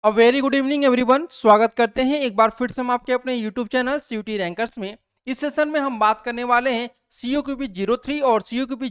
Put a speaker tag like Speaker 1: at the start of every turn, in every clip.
Speaker 1: A very good evening everyone. स्वागत करते हैं एक बार फिर से हम आपके अपने यूट्यूब चैनल सीयूटी रैंकर्स में। इस सेशन में हम बात करने वाले हैं सीयूक्यूपी 03 और सीयूक्यूपी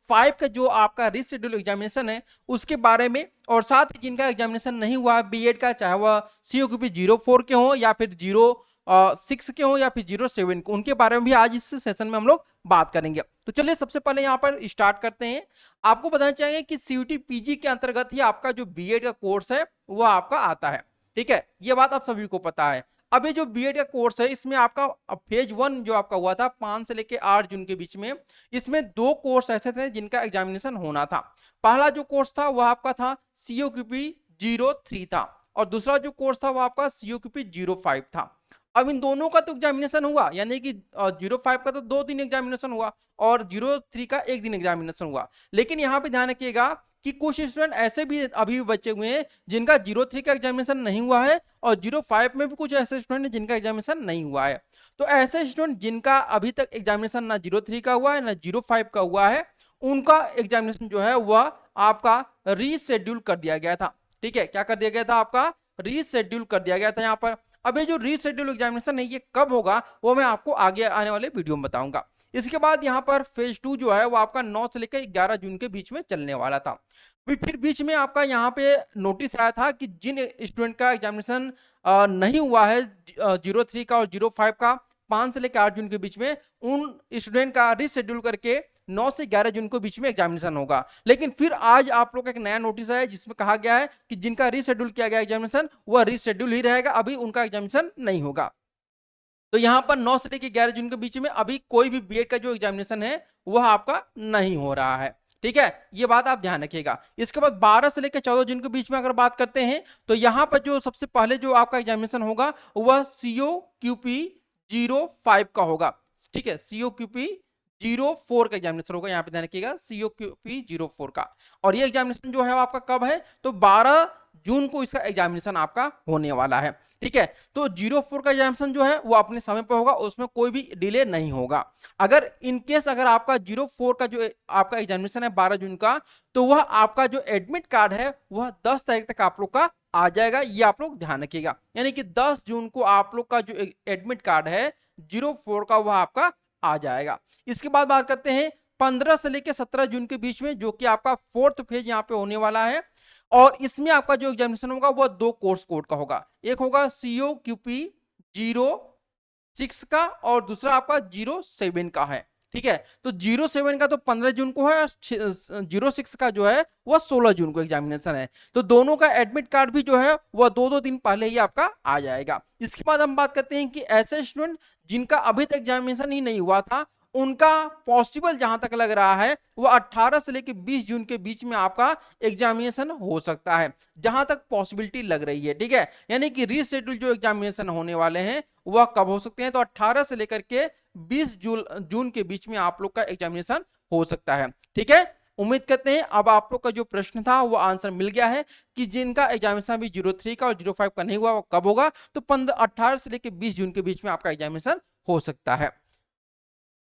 Speaker 1: 05 का जो आपका रीशेड्यूल एग्जामिनेशन है उसके बारे में, और साथ ही जिनका एग्जामिनेशन नहीं हुआ बीएड का, चाहे वह सीयूक्यूपी 04 के हो या फिर 06 के हो या फिर 07 के, उनके बारे में भी आज इस सेशन में हम लोग बात करेंगे। तो चलिए सबसे पहले यहाँ पर स्टार्ट करते हैं। आपको बताना चाहिए कि सीयूटी पीजी के अंतर्गत ही आपका जो बीएड का कोर्स है वो आपका आता है। ठीक है, ये बात आप सभी को पता है। अब ये जो बीएड का कोर्स है इसमें आपका फेज 1 जो आपका हुआ था 5 से लेकर 8 जून के बीच में, इसमें 2 कोर्स ऐसे थे जिनका एग्जामिनेशन होना था। पहला जो कोर्स था वह आपका था सीओक्यूपी 03 था, और दूसरा जो कोर्स था वह आपका सीओक्यूपी 05 था। अब इन दोनों का तो एग्जामिनेशन हुआ, यानी कि 05 का तो 2 दिन एग्जामिनेशन हुआ और 03 का 1 दिन एग्जामिनेशन हुआ। लेकिन यहाँ पे ध्यान रखिएगा कि कुछ स्टूडेंट ऐसे भी अभी भी बचे हुए हैं जिनका 03 का एग्जामिनेशन नहीं हुआ है, और 05 में भी कुछ ऐसे स्टूडेंट हैं जिनका एग्जामिनेशन नहीं हुआ है। तो ऐसे स्टूडेंट जिनका अभी तक एग्जामिनेशन ना 03 का हुआ है ना 05 का हुआ है, उनका एग्जामिनेशन जो है वह आपका रीशेड्यूल कर दिया गया था। ठीक है, क्या कर दिया गया था? आपका रीशेड्यूल कर दिया गया था यहाँ पर। अब ये जो रीशेड्यूल एग्जामिनेशन है ये कब होगा वो मैं आपको आगे आने वाले वीडियो में बताऊंगा। इसके बाद यहाँ पर फेज 2 जो है वो आपका 9 से लेकर 11 जून के बीच में चलने वाला था। फिर बीच में आपका यहाँ पे नोटिस आया था कि जिन स्टूडेंट का एग्जामिनेशन नहीं हुआ है 03 का और 05 का 5 से लेकर 8 जून के बीच में, उन स्टूडेंट का रीशेड्यूल करके 9 से 11 जून के बीच में एग्जामिनेशन होगा। लेकिन फिर आज आप लोग का एक नया नोटिस आया जिसमें कहा गया है कि जिनका रीशेड्यूल किया गया एग्जामिनेशन वह रीशेड्यूल ही रहेगा, अभी उनका एग्जामिनेशन नहीं होगा। तो यहाँ पर 9 से लेकर 11 जून के बीच में अभी कोई भी बीएड का जो एग्जामिनेशन है वह आपका नहीं हो रहा है। ठीक है, ये बात आप ध्यान रखिएगा। इसके बाद 12 से लेकर 14 जून के बीच में अगर बात करते हैं तो यहाँ पर जो सबसे पहले जो आपका एग्जामिनेशन होगा वह सीओक्यूपी 05 का होगा। ठीक है, सीओक्यूपी 04 का एग्जामिनेशन होगा, यहाँ पे ध्यान रखिएगा सीओक्यूपी 04 का। और ये एग्जामिनेशन जो है आपका कब है? तो 12 जून को इसका एग्जामिनेशन आपका होने वाला है। ठीक है, तो 04 का एग्जामिनेशन जो है वो अपने समय पर होगा, उसमें कोई भी डिले नहीं होगा। अगर इनकेस अगर आपका 04 का जो आपका एग्जामिनेशन है 12 जून का, तो वह आपका जो एडमिट कार्ड है वह 10 तारीख तक आप लोग का आ जाएगा। ये आप लोग ध्यान रखिएगा, यानी कि 10 जून को आप लोग का जो एडमिट कार्ड है 04 का वह आपका आ जाएगा। इसके बाद बात करते हैं 15 से लेकर 17 जून के बीच में, जो कि आपका 4th फेज यहाँ पे होने वाला है। और इसमें आपका जो एग्जामिनेशन होगा वो 2 कोर्स कोड का होगा। एक होगा सीओक्यूपी 06 का और दूसरा आपका 07 का है। ठीक है, तो 07 का तो 15 जून को है, 06 का जो है वह 16 जून को एग्जामिनेशन है। तो दोनों का एडमिट कार्ड भी जो है वह 2-2 दिन पहले ही आपका आ जाएगा। इसके बाद हम बात करते हैं कि ऐसे स्टूडेंट जिनका अभी तक एग्जामिनेशन ही नहीं हुआ था, उनका पॉसिबल जहां तक लग रहा है वो 18 से लेकर 20 जून के बीच में आपका एग्जामिनेशन हो सकता है, जहां तक पॉसिबिलिटी लग रही है। ठीक है, यानी कि रीशेड्यूल जो एग्जामिनेशन होने वाले हैं वह कब हो सकते हैं? तो 18 से लेकर के 20 जून के बीच में आप लोग का एग्जामिनेशन हो सकता है। ठीक है, उम्मीद करते हैं अब आप लोग का जो प्रश्न था वो आंसर मिल गया है कि जिनका एग्जामिनेशन भी 03 का और 05 का नहीं हुआ वो कब होगा। तो 18 से लेकर 20 जून के बीच में आपका एग्जामिनेशन हो सकता है।